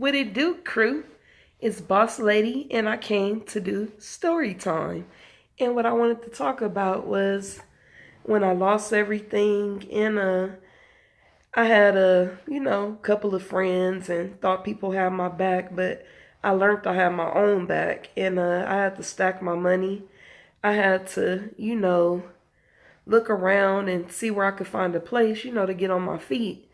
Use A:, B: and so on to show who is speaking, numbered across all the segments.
A: What it do, crew? It's Boss Lady, and I came to do story time. And what I wanted to talk about was when I lost everything, and I had a couple of friends and thought people had my back, but I learned I had my own back, and I had to stack my money. I had to, look around and see where I could find a place, to get on my feet.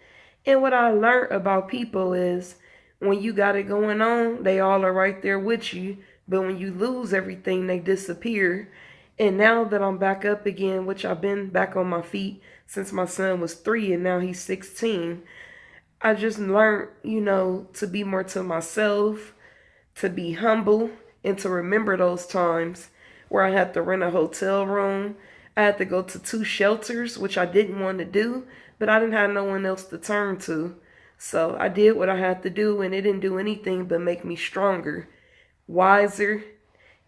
A: And what I learned about people is when you got it going on, they all are right there with you. But when you lose everything, they disappear. And now that I'm back up again, which I've been back on my feet since my son was 3 and now he's 16, I just learned, to be more to myself, to be humble, and to remember those times where I had to rent a hotel room. I had to go to 2 shelters, which I didn't want to do, but I didn't have no one else to turn to. So I did what I had to do, and it didn't do anything but make me stronger, wiser,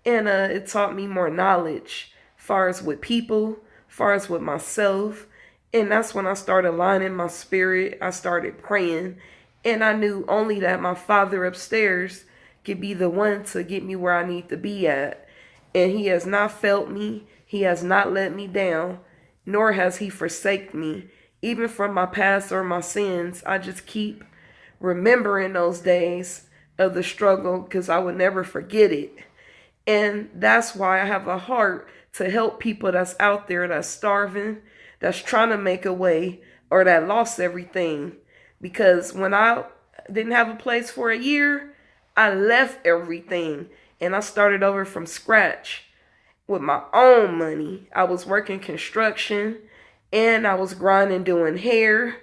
A: and it taught me more knowledge, far as with people, far as with myself. And that's when I started aligning my spirit. I started praying, and I knew only that my Father upstairs could be the one to get me where I need to be at. And He has not failed me. He has not let me down, nor has He forsaken me. Even from my past or my sins, I just keep remembering those days of the struggle because I would never forget it. And that's why I have a heart to help people that's out there that's starving, that's trying to make a way, or that lost everything. Because when I didn't have a place for a year, I left everything and I started over from scratch with my own money. I was working construction, and I was grinding doing hair,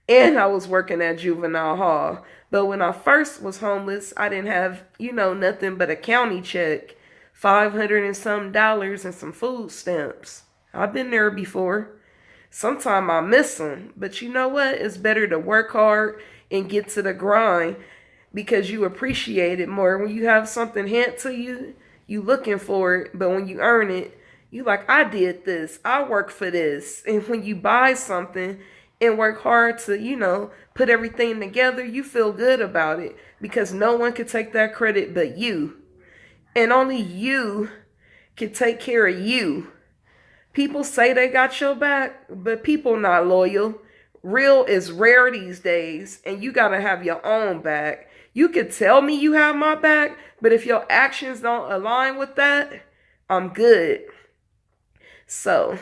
A: and I was working at juvenile hall. But when I first was homeless, I didn't have, nothing but a county check, 500 and some dollars and some food stamps. I've been there before. Sometimes I miss them, but you know what? It's better to work hard and get to the grind because you appreciate it more. When you have something handed to you, you looking for it, but when you earn it, you like, I did this, I worked for this. And when you buy something and work hard to, put everything together, you feel good about it because no one can take that credit but you. And only you can take care of you. People say they got your back, but people not loyal. Real is rare these days, and you got to have your own back. You could tell me you have my back, but if your actions don't align with that, I'm good. So,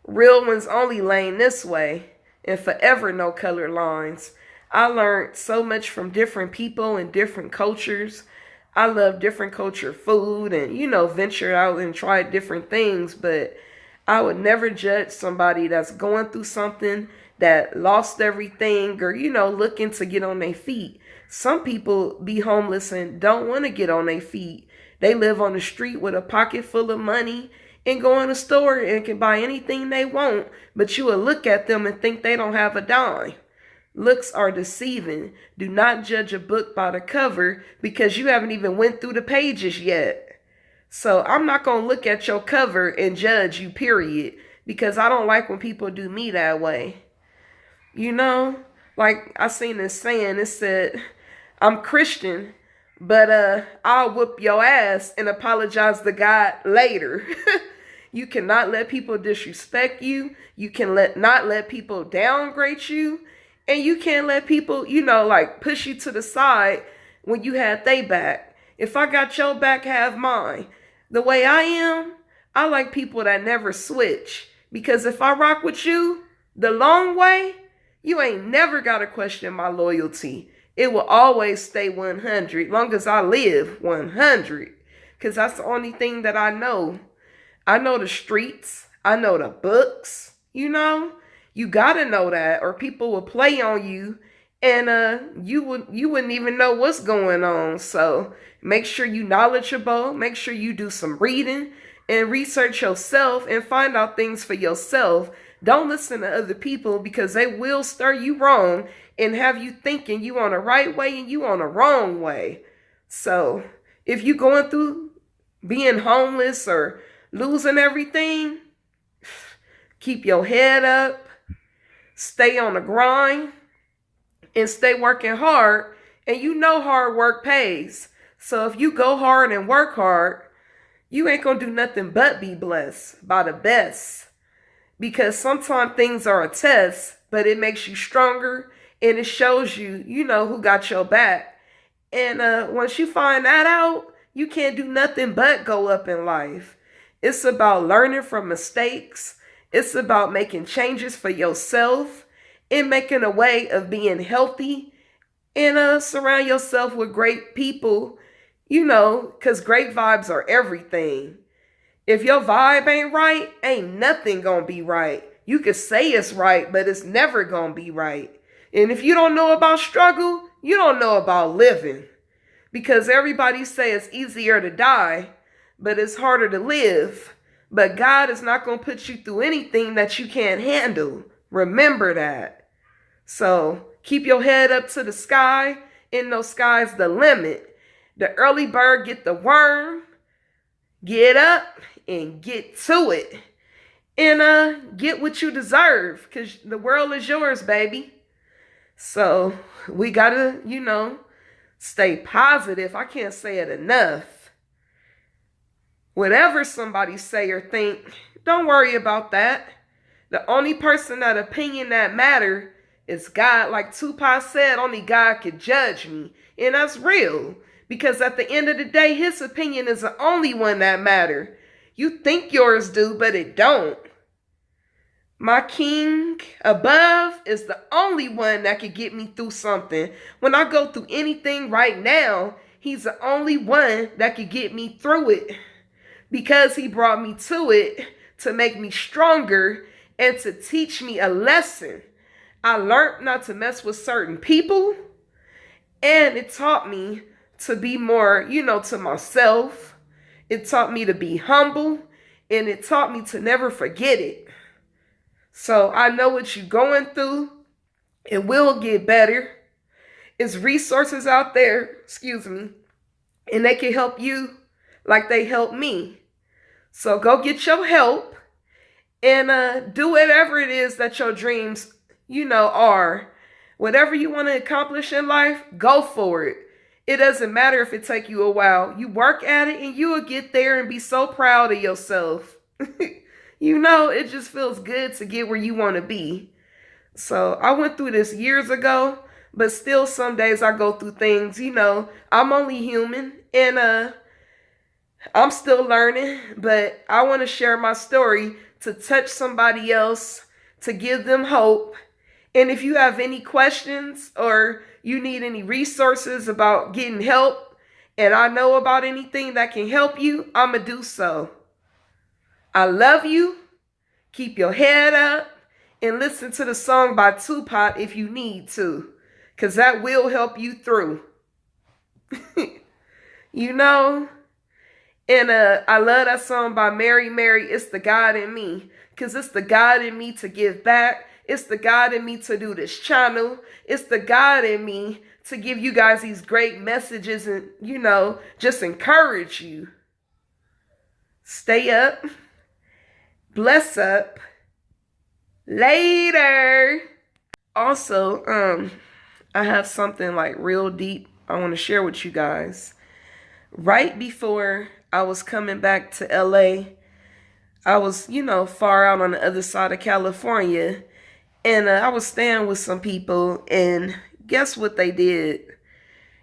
A: real ones only lane this way, and forever no color lines. I learned so much from different people and different cultures. I love different culture food and, venture out and try different things, but I would never judge somebody that's going through something, that lost everything, or, looking to get on their feet. Some people be homeless and don't want to get on their feet. They live on the street with a pocket full of money and go in a store and can buy anything they want, but you will look at them and think they don't have a dime. Looks are deceiving. Do not judge a book by the cover because you haven't even went through the pages yet. So I'm not going to look at your cover and judge you, period, because I don't like when people do me that way. Like I seen this saying, it said, I'm Christian, but I'll whoop your ass and apologize to God later. You cannot let people disrespect you. You can not let people downgrade you. And you can't let people, push you to the side when you had they back. If I got your back, have mine. The way I am, I like people that never switch. Because if I rock with you the long way, you ain't never got to question my loyalty. It will always stay 100, long as I live 100. Because that's the only thing that I know. I know the streets. I know the books, You got to know that, or people will play on you, and you wouldn't even know what's going on. So make sure you knowledgeable. Make sure you do some reading and research yourself and find out things for yourself. Don't listen to other people because they will stir you wrong and have you thinking you on the right way and you on the wrong way. So if you going through being homeless or losing everything, keep your head up, stay on the grind, and stay working hard And you know hard work pays. So if you go hard and work hard, you ain't gonna do nothing but be blessed by the best. Because sometimes things are a test, but it makes you stronger and it shows you, who got your back. And once you find that out, you can't do nothing but go up in life. It's about learning from mistakes. It's about making changes for yourself and making a way of being healthy and surround yourself with great people, because great vibes are everything. If your vibe ain't right, ain't nothing gonna be right. You could say it's right, but it's never gonna be right. And if you don't know about struggle, you don't know about living. Because everybody say it's easier to die, but it's harder to live. But God is not gonna put you through anything that you can't handle. Remember that. So keep your head up to the sky. And no sky's the limit. The early bird get the worm. Get up and get to it. And get what you deserve. Because the world is yours, baby. So we gotta, stay positive. I can't say it enough. Whatever somebody say or think, don't worry about that. The only person that opinion that matter is God. Like Tupac said, only God could judge me. And that's real. Because at the end of the day, his opinion is the only one that matter. You think yours do, but it don't. My king above is the only one that could get me through something. When I go through anything right now, he's the only one that could get me through it. Because he brought me to it to make me stronger and to teach me a lesson. I learned not to mess with certain people. And it taught me to be more, to myself. It taught me to be humble. And it taught me to never forget it. So I know what you're going through. It will get better. There's resources out there, and they can help you like they helped me. So go get your help and do whatever it is that your dreams, are. Whatever you want to accomplish in life, go for it. It doesn't matter if it take you a while. You work at it and you will get there and be so proud of yourself. It just feels good to get where you want to be. So I went through this years ago, but still some days I go through things, I'm only human and I'm still learning, but I want to share my story to touch somebody else, to give them hope. And if you have any questions or you need any resources about getting help, and I know about anything that can help you, I'm going to do so. I love you. Keep your head up and listen to the song by Tupac if you need to, because that will help you through. And I love that song by Mary Mary, It's the God in Me, because it's the God in me to give back. It's the God in me to do this channel. It's the God in me to give you guys these great messages and, just encourage you. Stay up. Bless up. Later. Also, I have something like real deep I want to share with you guys. Right before I was coming back to LA, I was, far out on the other side of California. And I was staying with some people. And guess what they did?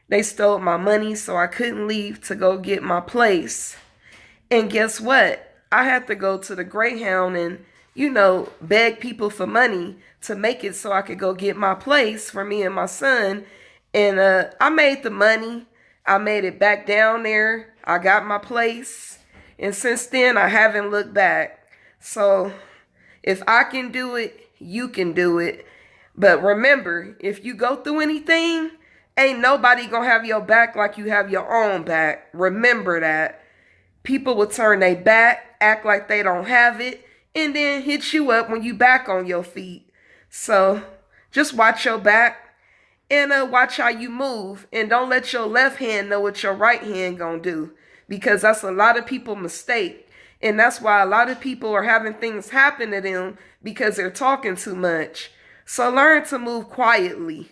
A: They stole my money so I couldn't leave to go get my place. And guess what? I had to go to the Greyhound and, beg people for money to make it so I could go get my place for me and my son. And I made the money. I made it back down there. I got my place. And since then, I haven't looked back. So if I can do it, you can do it. But remember, if you go through anything, ain't nobody gonna have your back like you have your own back. Remember that. People will turn their back, act like they don't have it, and then hit you up when you back on your feet. So just watch your back and watch how you move. And don't let your left hand know what your right hand gonna do, because that's a lot of people mistake. And that's why a lot of people are having things happen to them, because they're talking too much. So learn to move quietly.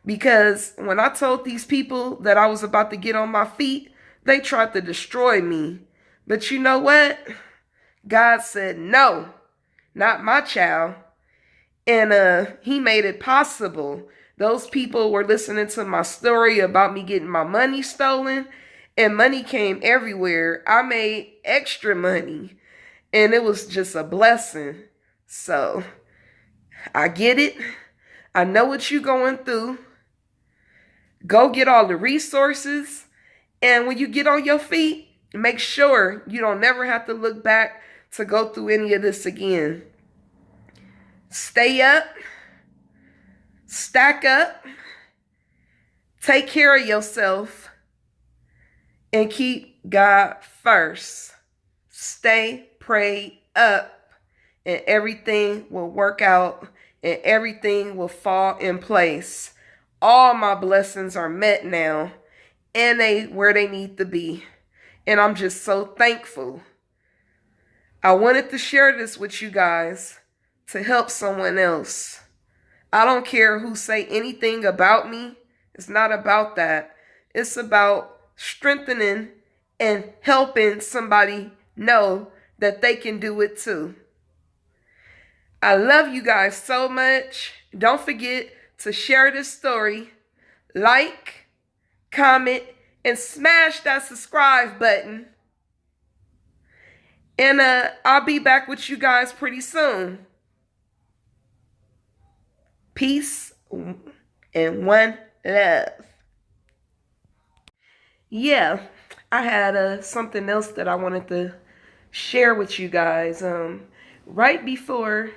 A: Because when I told these people that I was about to get on my feet, they tried to destroy me. But you know what? God said, no, not my child. And he made it possible. Those people were listening to my story about me getting my money stolen, and money came everywhere. I made extra money, and it was just a blessing. So I get it. I know what you're going through. Go get all the resources. And when you get on your feet, make sure you don't never have to look back to go through any of this again. Stay up, stack up, take care of yourself, and keep God first. Stay prayed up, and everything will work out, and everything will fall in place. All my blessings are met now, and they where they need to be. And I'm just so thankful. I wanted to share this with you guys to help someone else. I don't care who say anything about me. It's not about that. It's about strengthening and helping somebody know that they can do it too. I love you guys so much. Don't forget to share this story, like, comment, and smash that subscribe button. And I'll be back with you guys pretty soon. Peace and one love. Yeah, I had something else that I wanted to share with you guys. Right before